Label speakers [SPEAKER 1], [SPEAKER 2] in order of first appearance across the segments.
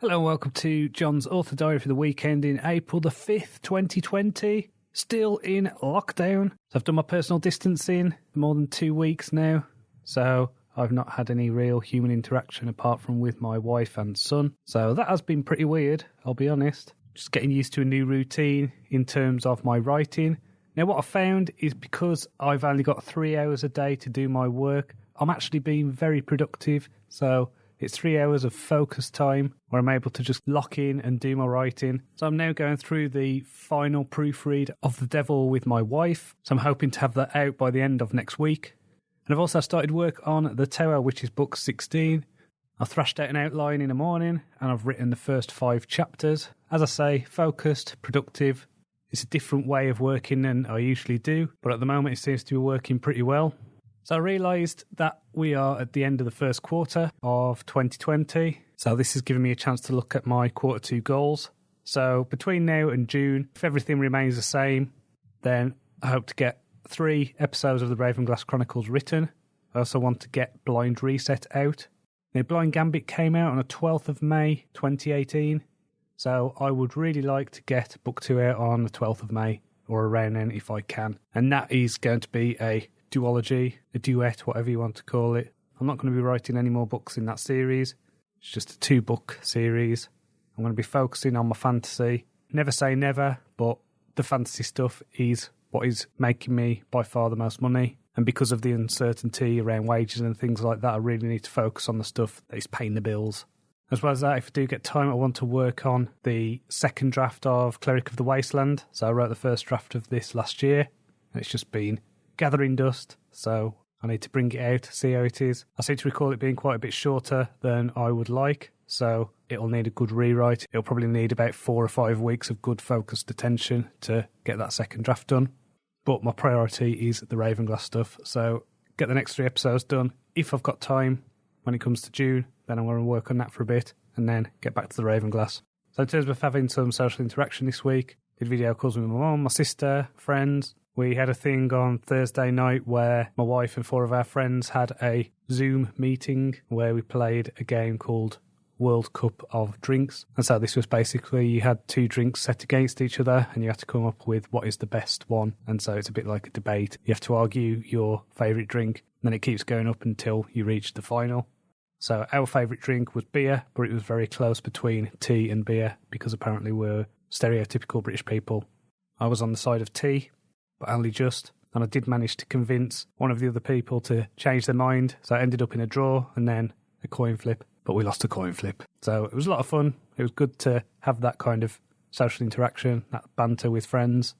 [SPEAKER 1] Hello and welcome to John's Author Diary for the weekend in April the 5th, 2020. Still in lockdown. So I've done my personal distancing for more than 2 weeks now. So I've not had any real human interaction apart from with my wife and son. So that has been pretty weird, I'll be honest. Just getting used to a new routine in terms of my writing. Now what I found is because I've only got 3 hours a day to do my work, I'm actually being very productive. So it's 3 hours of focus time where I'm able to just lock in and do my writing. So I'm now going through the final proofread of The Devil with my wife. So I'm hoping to have that out by the end of next week. And I've also started work on The Tower, which is book 16. I thrashed out an outline in the morning and I've written the first 5 chapters. As I say, focused, productive. It's a different way of working than I usually do, but at the moment it seems to be working pretty well. So I realised that we are at the end of the first quarter of 2020. So this has given me a chance to look at my quarter 2 goals. So between now and June, if everything remains the same, then I hope to get 3 episodes of the Ravenglass Chronicles written. I also want to get Blind Reset out. Now, Blind Gambit came out on the 12th of May 2018. So I would really like to get book 2 out on the 12th of May or around then if I can. And that is going to be a duology, a duet, whatever you want to call it. I'm not going to be writing any more books in that series. It's just a 2-book series. I'm going to be focusing on my fantasy. Never say never, but the fantasy stuff is what is making me by far the most money. And because of the uncertainty around wages and things like that, I really need to focus on the stuff that is paying the bills. As well as that, if I do get time, I want to work on the second draft of Cleric of the Wasteland. So I wrote the first draft of this last year, and it's just been gathering dust, so I need to bring it out, see how it is. I seem to recall it being quite a bit shorter than I would like, so it'll need a good rewrite. It'll probably need about 4 or 5 weeks of good focused attention to get that second draft done. But my priority is the Ravenglass stuff, so get the next 3 episodes done. If I've got time when it comes to June, then I'm going to work on that for a bit and then get back to the Ravenglass. So in terms of having some social interaction this week, did video calls with my mum, my sister, friends. We had a thing on Thursday night where my wife and 4 of our friends had a Zoom meeting where we played a game called World Cup of Drinks. And so this was basically you had 2 drinks set against each other and you had to come up with what is the best one. And so it's a bit like a debate. You have to argue your favourite drink and then it keeps going up until you reach the final. So our favourite drink was beer, but it was very close between tea and beer because apparently we're stereotypical British people. I was on the side of tea, but only just. And I did manage to convince one of the other people to change their mind. So I ended up in a draw and then a coin flip, but we lost a coin flip. So it was a lot of fun. It was good to have that kind of social interaction, that banter with friends.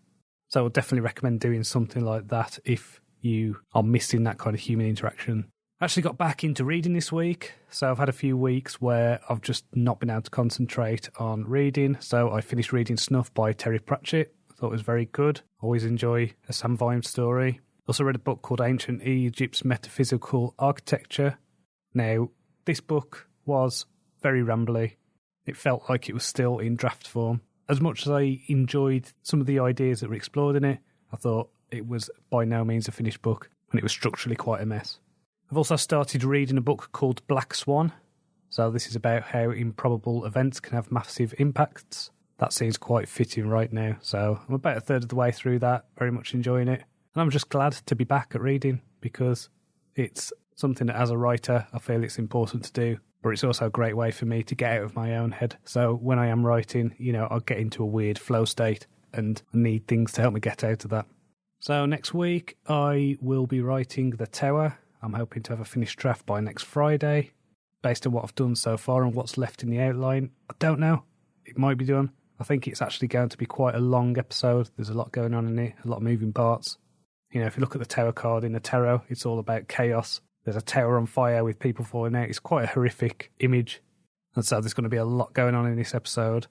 [SPEAKER 1] So I would definitely recommend doing something like that if you are missing that kind of human interaction. I actually got back into reading this week. So I've had a few weeks where I've just not been able to concentrate on reading. So I finished reading Snuff by Terry Pratchett. Thought it was very good. Always enjoy a Sam Vimes story. Also read a book called Ancient Egypt's Metaphysical Architecture. Now, this book was very rambly. It felt like it was still in draft form. As much as I enjoyed some of the ideas that were explored in it, I thought it was by no means a finished book, and it was structurally quite a mess. I've also started reading a book called Black Swan. So this is about how improbable events can have massive impacts. That seems quite fitting right now. So I'm about a third of the way through that, very much enjoying it. And I'm just glad to be back at reading because it's something that as a writer, I feel it's important to do. But it's also a great way for me to get out of my own head. So when I am writing, I'll get into a weird flow state and I need things to help me get out of that. So next week, I will be writing The Tower. I'm hoping to have a finished draft by next Friday. Based on what I've done so far and what's left in the outline, I don't know. It might be done. I think it's actually going to be quite a long episode. There's a lot going on in it, a lot of moving parts. If you look at the Tower card in the tarot, it's all about chaos. There's a tower on fire with people falling out. It's quite a horrific image. And so there's going to be a lot going on in this episode.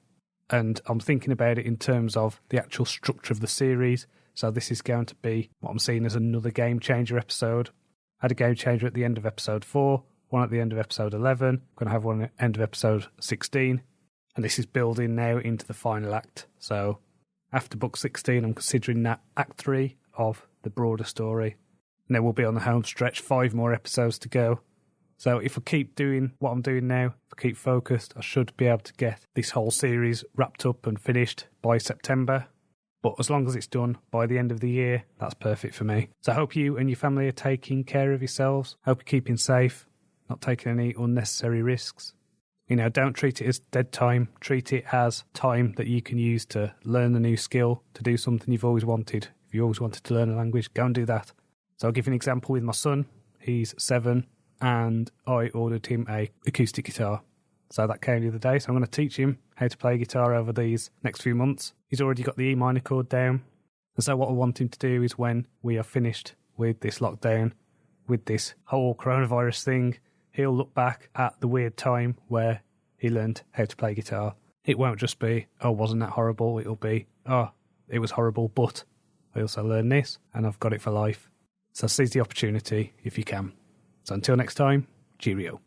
[SPEAKER 1] And I'm thinking about it in terms of the actual structure of the series. So this is going to be what I'm seeing as another game changer episode. I had a game changer at the end of episode 4, one at the end of episode 11. I'm going to have one at the end of episode 16. And this is building now into the final act. So after book 16, I'm considering that act 3 of the broader story. And then we'll be on the home stretch, 5 more episodes to go. So if I keep doing what I'm doing now, if I keep focused, I should be able to get this whole series wrapped up and finished by September. But as long as it's done by the end of the year, that's perfect for me. So I hope you and your family are taking care of yourselves. Hope you're keeping safe, not taking any unnecessary risks. Don't treat it as dead time. Treat it as time that you can use to learn a new skill, to do something you've always wanted. If you always wanted to learn a language, go and do that. So I'll give you an example with my son. He's 7 and I ordered him a acoustic guitar. So that came the other day. So I'm going to teach him how to play guitar over these next few months. He's already got the E minor chord down. And so what I want him to do is when we are finished with this lockdown, with this whole coronavirus thing, he'll look back at the weird time where he learned how to play guitar. It won't just be, oh, wasn't that horrible? It'll be, oh, it was horrible, but I also learned this and I've got it for life. So seize the opportunity if you can. So until next time, cheerio.